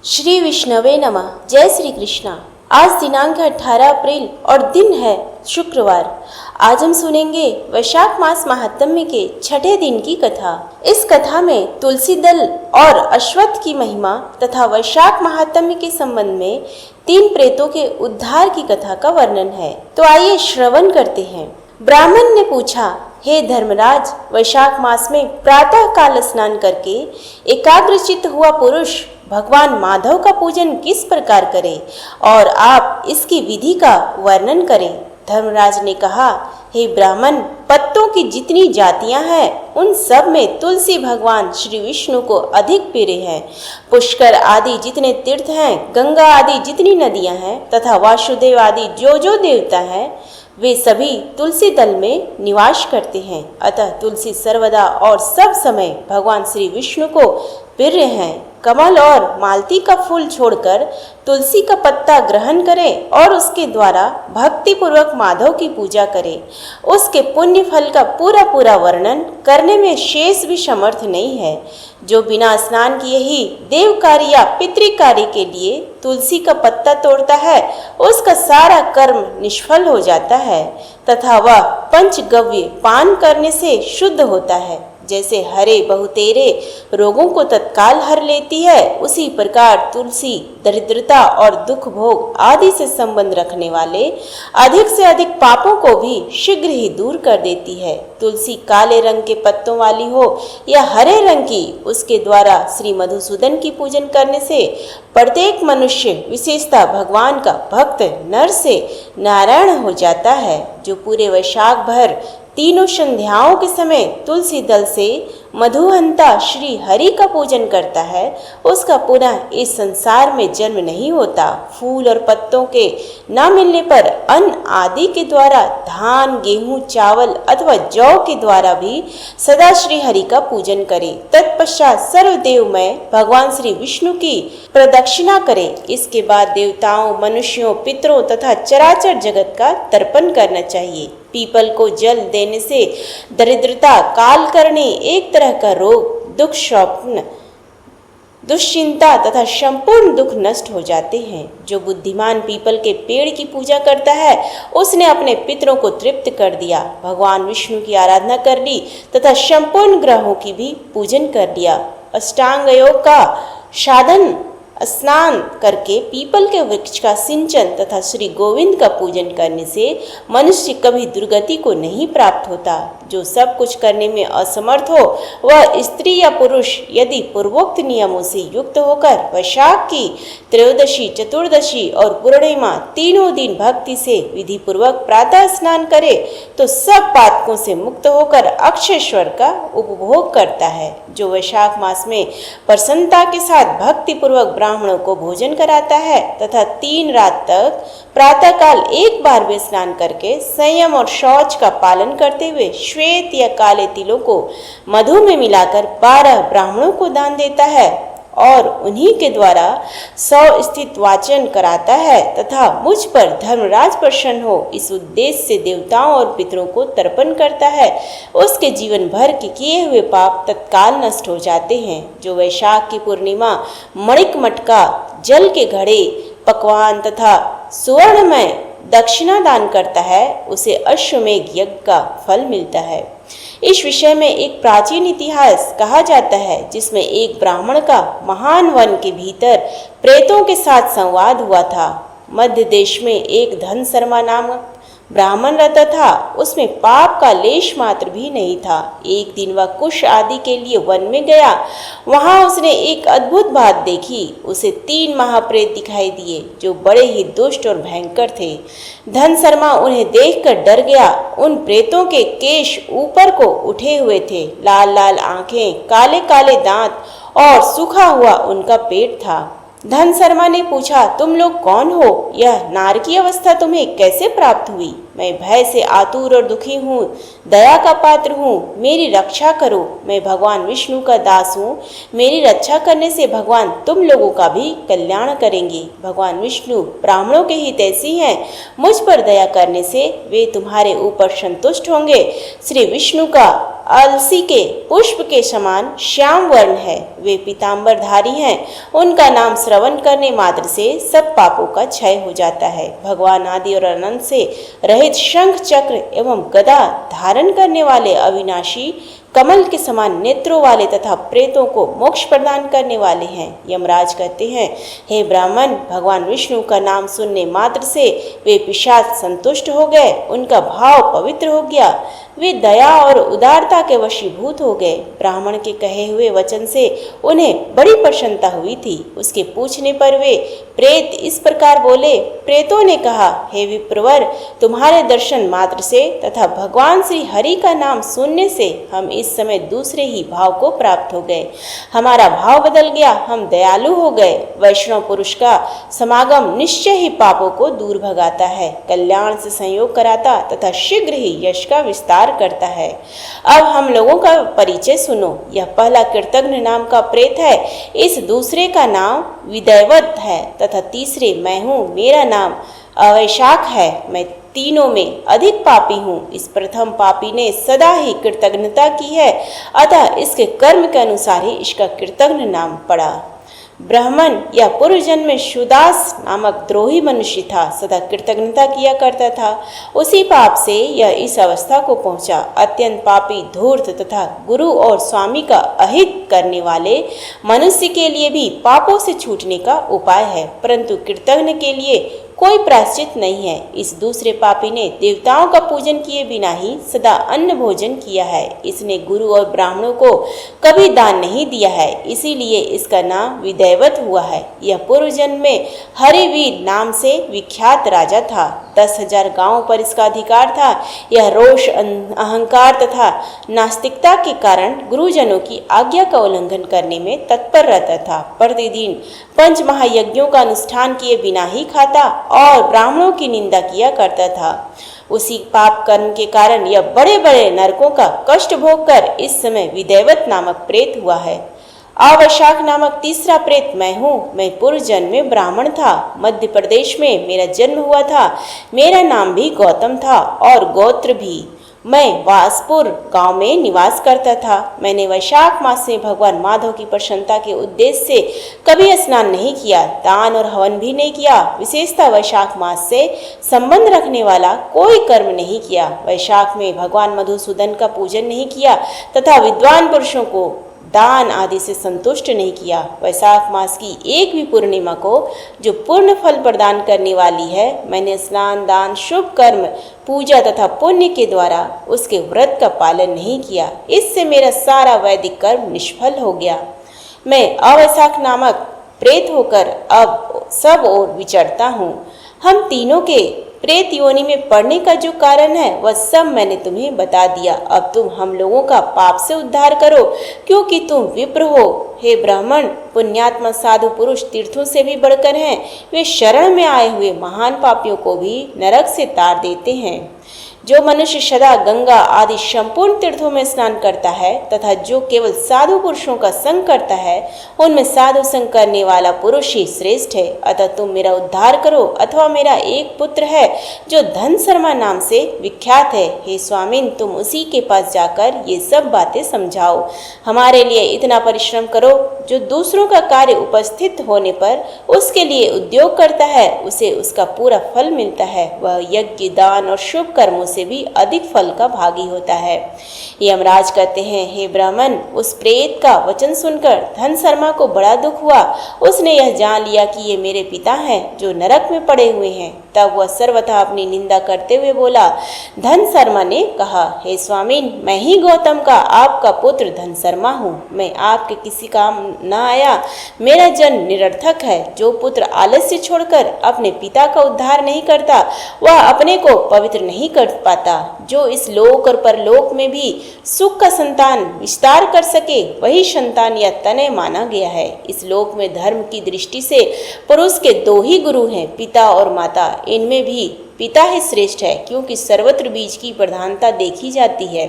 श्री विष्णवे नमः। जय श्री कृष्णा। आज दिनांक 18 अप्रैल और दिन है शुक्रवार। आज हम सुनेंगे वैशाख मास महात्म्य के छठे दिन की कथा। इस कथा में तुलसी दल और अश्वत्थ की महिमा तथा वैशाख महात्म्य के संबंध में 3 प्रेतों के उद्धार की कथा का वर्णन है। तो आइए श्रवण करते हैं। ब्राह्मण ने पूछा, हे धर्मराज, वैशाख मास में प्रातः काल स्नान करके एकाग्रचित्त हुआ पुरुष भगवान माधव का पूजन किस प्रकार करे और आप इसकी विधि का वर्णन करें। धर्मराज ने कहा, हे ब्राह्मण, पत्तों की जितनी जातियां हैं उन सब में तुलसी भगवान श्री विष्णु को अधिक प्रिय है। पुष्कर आदि जितने तीर्थ हैं, गंगा आदि जितनी नदियां हैं तथा वासुदेव आदि जो जो देवता हैं वे सभी तुलसी दल में निवास करते हैं। अतः तुलसी सर्वदा और सब समय भगवान श्री विष्णु को प्रिय हैं। कमल और मालती का फूल छोड़कर तुलसी का पत्ता ग्रहण करें और उसके द्वारा भक्ति पूर्वक माधव की पूजा करें। उसके पुण्य फल का पूरा पूरा वर्णन करने में शेष भी समर्थ नहीं है। जो बिना स्नान किए ही देव कार्य या पितृ कार्य के लिए तुलसी का पत्ता तोड़ता है उसका सारा कर्म निष्फल हो जाता है तथा वह पंचगव्य पान करने से शुद्ध होता है। जैसे हरे बहुतेरे रोगों को तत्काल हर लेती है, उसी प्रकार तुलसी दरिद्रता और दुख भोग आदि से संबंध रखने वाले अधिक से अधिक पापों को भी शीघ्र ही दूर कर देती है। तुलसी काले रंग के पत्तों वाली हो या हरे रंग की, उसके द्वारा श्री मधुसूदन की पूजन करने से प्रत्येक मनुष्य विशेषतः भगवान का भक्त नर से नारायण हो जाता है। जो पूरे वैशाख भर तीनों संध्याओं के समय तुलसी दल से मधुहंता श्री हरि का पूजन करता है उसका पुनः इस संसार में जन्म नहीं होता। फूल और पत्तों के न मिलने पर अन्न आदि के द्वारा धान, गेहूं, चावल अथवा जौ के द्वारा भी सदा श्री हरि का पूजन करे। तत्पश्चात सर्वदेवमय भगवान श्री विष्णु की प्रदक्षिणा करे। इसके बाद देवताओं, मनुष्यों, पितरों तथा चराचर जगत का तर्पण करना चाहिए। पीपल को जल देने से दरिद्रता, काल करनी, एक तरह का रोग, दुख, स्वप्न, दुश्चिंता तथा संपूर्ण दुख नष्ट हो जाते हैं। जो बुद्धिमान पीपल के पेड़ की पूजा करता है उसने अपने पितरों को तृप्त कर दिया, भगवान विष्णु की आराधना कर ली तथा संपूर्ण ग्रहों की भी पूजन कर लिया। अष्टांग योग का साधन स्नान करके पीपल के वृक्ष का सिंचन तथा श्री गोविंद का पूजन करने से मनुष्य कभी दुर्गति को नहीं प्राप्त होता। जो सब कुछ करने में असमर्थ हो वह स्त्री या पुरुष यदि पूर्वोक्त नियमों से युक्त होकर वैशाख की त्रयोदशी, चतुर्दशी और पूर्णिमा तीनों दिन भक्ति से विधि पूर्वक प्रातः स्नान करे तो सब पातकों से मुक्त होकर अक्षय स्वर्ग का उपभोग करता है। जो वैशाख मास में प्रसन्नता के साथ भक्ति पूर्वक ब्राह्मणों को भोजन कराता है तथा 3 रात तक प्रातःकाल एक बार भी स्नान करके संयम और शौच का पालन करते हुए श्वेत या काले तिलों को मधु में मिलाकर 12 ब्राह्मणों को दान देता है और उन्हीं के द्वारा 100 स्थित वाचन कराता है तथा मुझ पर धर्मराज प्रसन्न हो इस उद्देश्य से देवताओं और पितरों को तर्पण करता है, उसके जीवन भर के किए हुए पाप तत्काल नष्ट हो जाते हैं। जो वैशाख की पूर्णिमा मणिक मटका, जल के घड़े, पकवान तथा सुवर्णमय दक्षिणा दान करता है उसे अश्वमेघ यज्ञ का फल मिलता है। इस विषय में एक प्राचीन इतिहास कहा जाता है जिसमें एक ब्राह्मण का महान वन के भीतर प्रेतों के साथ संवाद हुआ था। मध्य देश में एक धन शर्मा नामक ब्राह्मण रहता था, उसमें पाप का लेश मात्र भी नहीं था। एक दिन वह कुश आदि के लिए वन में गया। वहां उसने एक अद्भुत बात देखी। उसे 3 महाप्रेत दिखाई दिए जो बड़े ही दुष्ट और भयंकर थे। धन शर्मा उन्हें देखकर डर गया। उन प्रेतों के केश ऊपर को उठे हुए थे, लाल लाल आंखें, काले काले दांत और सूखा हुआ उनका पेट था। धन शर्मा ने पूछा, तुम लोग कौन हो? यह नारकीय अवस्था तुम्हें कैसे प्राप्त हुई? मैं भय से आतुर और दुखी हूँ, दया का पात्र हूँ, मेरी रक्षा करो। मैं भगवान विष्णु का दास हूँ, मेरी रक्षा करने से भगवान तुम लोगों का भी कल्याण करेंगे। भगवान विष्णु ब्राह्मणों के हितैषी हैं, मुझ पर दया करने से वे तुम्हारे ऊपर संतुष्ट होंगे। श्री विष्णु का अलसी के पुष्प के समान श्याम वर्ण है, वे पीताम्बरधारी हैं, उनका नाम श्रवण करने मात्र से सब पापों का क्षय हो जाता है। भगवान आदि और अनंत से रहित शंख चक्र एवं गदा धारण करने वाले अविनाशी कमल के समान नेत्रों वाले तथा प्रेतों को मोक्ष प्रदान करने वाले हैं। यमराज कहते हैं, हे ब्राह्मण, भगवान विष्णु का नाम सुनने मात्र से वे पिशाच संतुष्ट हो गए, उनका भाव पवित्र हो गया, वे दया और उदारता के वशीभूत हो गए। ब्राह्मण के कहे हुए वचन से उन्हें बड़ी प्रसन्नता हुई थी। उसके पूछने पर वे प्रेत इस प्रकार बोले। प्रेतों ने कहा, हे विप्रवर, तुम्हारे दर्शन मात्र से तथा भगवान श्री हरि का नाम सुनने से हम इस समय दूसरे ही भाव को प्राप्त हो गए, हमारा भाव बदल गया, हम दयालु हो गए। वैष्णव पुरुष का समागम निश्चय ही पापों को दूर भगाता है, कल्याण से संयोग कराता तथा शीघ्र ही यश का विस्तार करता है। अब हम लोगों का परिचय सुनो। यह पहला कृतघ्न नाम का प्रेत है, इस दूसरे का नाम विदैवत है तथा तीसरे मैं हूँ, मेरा नाम अवैशाख है, मैं तीनों में अधिक पापी हूँ। इस प्रथम पापी ने सदा ही कृतज्ञता की है, अतः इसके कर्म के अनुसार ही इसका कृतघ्न नाम पड़ा। ब्राह्मण या पूर्व जन्म में सुदास नामक द्रोही मनुष्य था, सदा कृतज्ञता किया करता था, उसी पाप से यह इस अवस्था को पहुंचा। अत्यंत पापी, धूर्त तथा गुरु और स्वामी का अहित करने वाले मनुष्य के लिए भी पापों से छूटने का उपाय है, परंतु कृतज्ञ के लिए कोई प्रायश्चित नहीं है। इस दूसरे पापी ने देवताओं का पूजन किए बिना ही सदा अन्न भोजन किया है, इसने गुरु और ब्राह्मणों को कभी दान नहीं दिया है, इसीलिए इसका नाम विदैवत हुआ है। यह पूर्व जन्म में हरिवीर नाम से विख्यात राजा था, 10,000 गांवों पर इसका अधिकार था। यह रोष, अहंकार तथा नास्तिकता के कारण गुरुजनों की आज्ञा का उल्लंघन करने में तत्पर रहता था। प्रतिदिन 5 महायज्ञों का अनुष्ठान किए बिना ही खाता और ब्राह्मणों की निंदा किया करता था। उसी पाप कर्म के कारण यह बड़े बड़े नरकों का कष्ट भोग कर इस समय विदैवत नामक प्रेत हुआ है। अवैशाख नामक तीसरा प्रेत मैं हूँ, मैं पूर्व जन्म में ब्राह्मण था, मध्य प्रदेश में मेरा जन्म हुआ था, मेरा नाम भी गौतम था और गोत्र भी। मैं वासपुर गांव में निवास करता था। मैंने वैशाख मास में भगवान माधव की प्रसन्नता के उद्देश्य से कभी स्नान नहीं किया, दान और हवन भी नहीं किया। विशेषतः वैशाख मास से संबंध रखने वाला कोई कर्म नहीं किया। वैशाख में भगवान मधुसूदन का पूजन नहीं किया तथा विद्वान पुरुषों को दान आदि से संतुष्ट नहीं किया। वैशाख मास की एक भी पूर्णिमा को जो पूर्ण फल प्रदान करने वाली है, मैंने स्नान, दान, शुभ कर्म, पूजा तथा पुण्य के द्वारा उसके व्रत का पालन नहीं किया। इससे मेरा सारा वैदिक कर्म निष्फल हो गया। मैं अवैशाख नामक प्रेत होकर अब सब ओर विचरता हूँ। हम तीनों के प्रेत योनि में पड़ने का जो कारण है वह सब मैंने तुम्हें बता दिया। अब तुम हम लोगों का पाप से उद्धार करो, क्योंकि तुम विप्र हो। हे ब्राह्मण, पुण्यात्मा साधु पुरुष तीर्थों से भी बढ़कर हैं, वे शरण में आए हुए महान पापियों को भी नरक से तार देते हैं। जो मनुष्य सदा गंगा आदि संपूर्ण तीर्थों में स्नान करता है तथा जो केवल साधु पुरुषों का संग करता है, उनमें साधु संग करने वाला पुरुष ही श्रेष्ठ है। अतः तुम मेरा उद्धार करो। अथवा मेरा एक पुत्र है जो धन शर्मा नाम से विख्यात है। हे स्वामिन, तुम उसी के पास जाकर ये सब बातें समझाओ। हमारे लिए इतना परिश्रम करो, जो दूसरों का कार्य उपस्थित होने पर उसके लिए उद्योग करता है, उसे उसका पूरा फल मिलता है। वह यज्ञ, दान और शुभ कर्मों से भी अधिक फल का भागी होता है। यमराज कहते हैं, हे ब्राह्मण, उस प्रेत का वचन सुनकर धन शर्मा को बड़ा दुख हुआ। उसने यह जान लिया कि ये मेरे पिता हैं जो नरक में पड़े हुए हैं। तब वह सर्वथा अपनी निंदा करते हुए बोला। धन शर्मा ने कहा, हे स्वामीन, मैं ही गौतम का आपका पुत्र धन शर्मा हूँ। मैं आपके किसी काम न आया, मेरा जन्म निरर्थक है। जो पुत्र आलस्य छोड़कर अपने पिता का उद्धार नहीं करता, वह अपने को पवित्र नहीं कर पाता। जो इस लोक और परलोक में भी सुख का संतान विस्तार कर सके, वही संतान या तनय माना गया है। इस लोक में धर्म की दृष्टि से पुरुष के 2 ही गुरु हैं, पिता और माता। इनमें भी पिता ही श्रेष्ठ है, क्योंकि सर्वत्र बीज की प्रधानता देखी जाती है।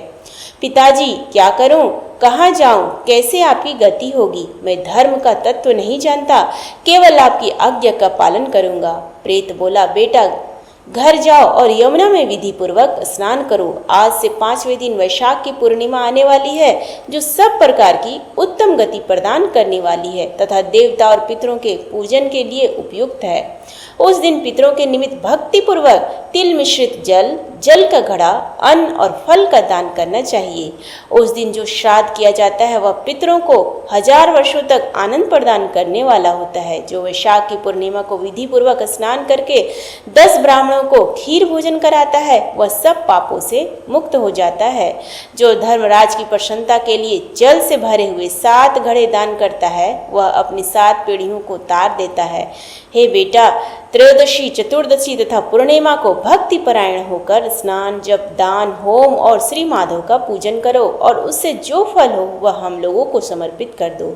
पिताजी, क्या करूं, कहाँ जाऊं, कैसे आपकी गति होगी? मैं धर्म का तत्व नहीं जानता, केवल आपकी आज्ञा का पालन करूंगा। प्रेत बोला, बेटा घर जाओ और यमुना में विधि पूर्वक स्नान करो। आज से 5वें दिन वैशाख की पूर्णिमा आने वाली है, जो सब प्रकार की उत्तम गति प्रदान करने वाली है तथा देवता और पितरों के पूजन के लिए उपयुक्त है। उस दिन पितरों के निमित्त भक्ति पूर्वक तिल मिश्रित जल का घड़ा, अन्न और फल का दान करना चाहिए। उस दिन जो श्राद्ध किया जाता है वह पितरों को 1000 वर्षों तक आनंद प्रदान करने वाला होता है। जो वैशाख की पूर्णिमा को विधि पूर्वक स्नान करके 10 ब्राह्मणों को खीर भोजन कराता है, वह सब पापों से मुक्त हो जाता है। जो धर्मराज की प्रसन्नता के लिए जल से भरे हुए 7 घड़े दान करता है, वह अपनी 7 पीढ़ियों को तार देता है। हे बेटा, त्रयोदशी, चतुर्दशी तथा पूर्णिमा को भक्ति परायण होकर स्नान, जप, दान, होम और श्री माधव का पूजन करो और उससे जो फल हो वह हम लोगों को समर्पित कर दो।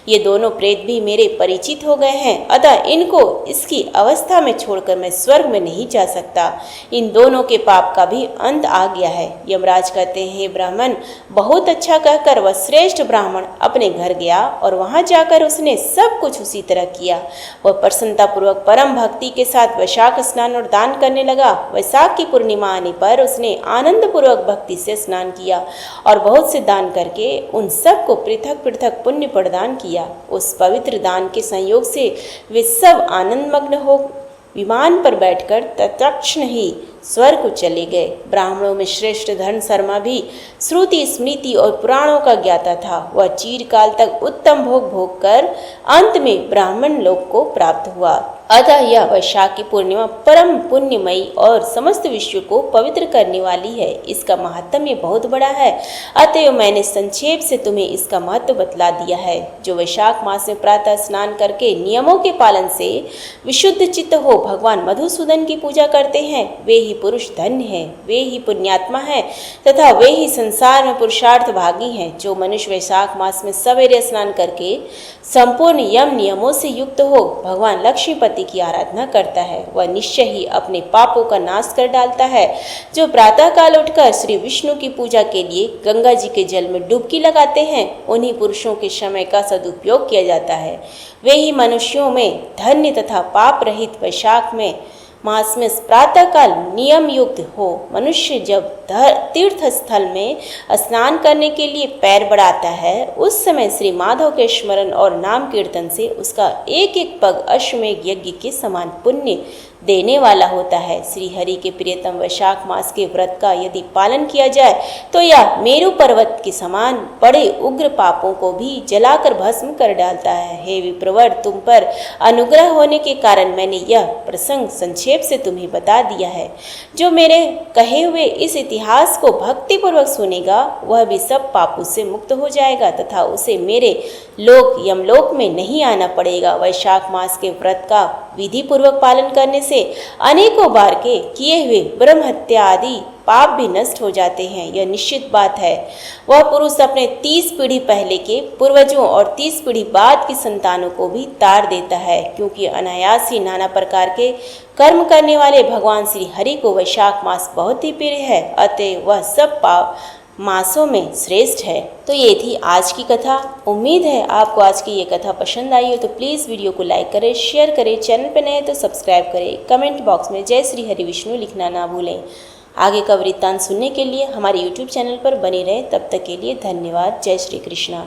ये दोनों प्रेत भी मेरे परिचित हो गए हैं, अतः इनको इसकी अवस्था में छोड़कर मैं स्वर्ग में नहीं जा सकता। इन दोनों के पाप का भी अंत आ गया है। यमराज कहते हैं, हे ब्राह्मण, बहुत अच्छा कहकर वह श्रेष्ठ ब्राह्मण अपने घर गया और वहां जाकर उसने सब कुछ उसी तरह किया। वह प्रसन्नता पूर्वक परम भक्ति के साथ वैशाख स्नान और दान करने लगा। वैशाख की पूर्णिमा आने पर उसने आनंद पूर्वक भक्ति से स्नान किया और बहुत से दान करके उन सब को पृथक पृथक पुण्य प्रदान किया। उस पवित्र दान के संयोग से वे सब आनंद मग्न हो विमान पर बैठकर तत्क्षण ही स्वर्ग को चले गए। ब्राह्मणों में श्रेष्ठ धर्म शर्मा भी श्रुति, स्मृति और पुराणों का ज्ञाता था। वह चिरकाल तक उत्तम भोग भोग कर अंत में ब्राह्मण लोक को प्राप्त हुआ। अतः यह वैशाख की पूर्णिमा परम पुण्यमयी और समस्त विश्व को पवित्र करने वाली है। इसका महत्व बहुत बड़ा है, अतएव मैंने संक्षेप से तुम्हें इसका महत्व बतला दिया है। जो वैशाख मास में प्रातः स्नान करके नियमों के पालन से विशुद्ध चित्त हो भगवान मधुसूदन की पूजा करते हैं, वे ही पुरुष धन्य है, वे ही पुण्यात्मा है तथा वे ही संसार में पुरुषार्थ भागी हैं। जो मनुष्य वैशाख मास में सवेरे स्नान करके संपूर्ण यम नियमों से युक्त हो भगवान लक्ष्मीपति की आराधना करता है, वह निश्चय ही अपने पापों का नाश कर डालता है। जो प्रातः काल उठकर श्री विष्णु की पूजा के लिए गंगा जी के जल में डुबकी लगाते हैं, उन्हीं पुरुषों के समय का सदुपयोग किया जाता है। वे ही मनुष्यों में धन्य तथा पाप रहित वैशाख में मास में प्रातः काल नियम युक्त हो मनुष्य जब तीर्थ स्थल में स्नान करने के लिए पैर बढ़ाता है, उस समय श्री माधव के स्मरण और नाम कीर्तन से उसका एक एक पग अश्वमेघ यज्ञ के समान पुण्य देने वाला होता है। श्री हरि के प्रियतम वैशाख मास के व्रत का यदि पालन किया जाए तो यह मेरु पर्वत के समान बड़े उग्र पापों को भी जलाकर भस्म कर डालता है। हे विप्रवर, तुम पर अनुग्रह होने के कारण मैंने यह प्रसंग संक्षेप से तुम्हें बता दिया है। जो मेरे कहे हुए इस इतिहास को भक्ति पूर्वक सुनेगा वह भी सब पापों से मुक्त हो जाएगा तथा उसे मेरे लोक यमलोक में नहीं आना पड़ेगा। वैशाख मास के व्रत का विधि पूर्वक पालन करने से अनेकों बार के किए हुए ब्रह्म हत्या आदि पाप भी नष्ट हो जाते हैं, यह निश्चित बात है। वह पुरुष अपने 30 पीढ़ी पहले के पूर्वजों और 30 पीढ़ी बाद की संतानों को भी तार देता है, क्योंकि अनायास ही नाना प्रकार के कर्म करने वाले भगवान श्री हरि को वैशाख मास बहुत ही प्रिय है, अतः वह सब पाप मासों में श्रेष्ठ है। तो ये थी आज की कथा। उम्मीद है आपको आज की ये कथा पसंद आई हो, तो प्लीज़ वीडियो को लाइक करें, शेयर करें, चैनल पर नए तो सब्सक्राइब करें, कमेंट बॉक्स में जय श्री हरि विष्णु लिखना ना भूलें। आगे का वृत्तांत सुनने के लिए हमारे YouTube चैनल पर बने रहें। तब तक के लिए धन्यवाद। जय श्री कृष्णा।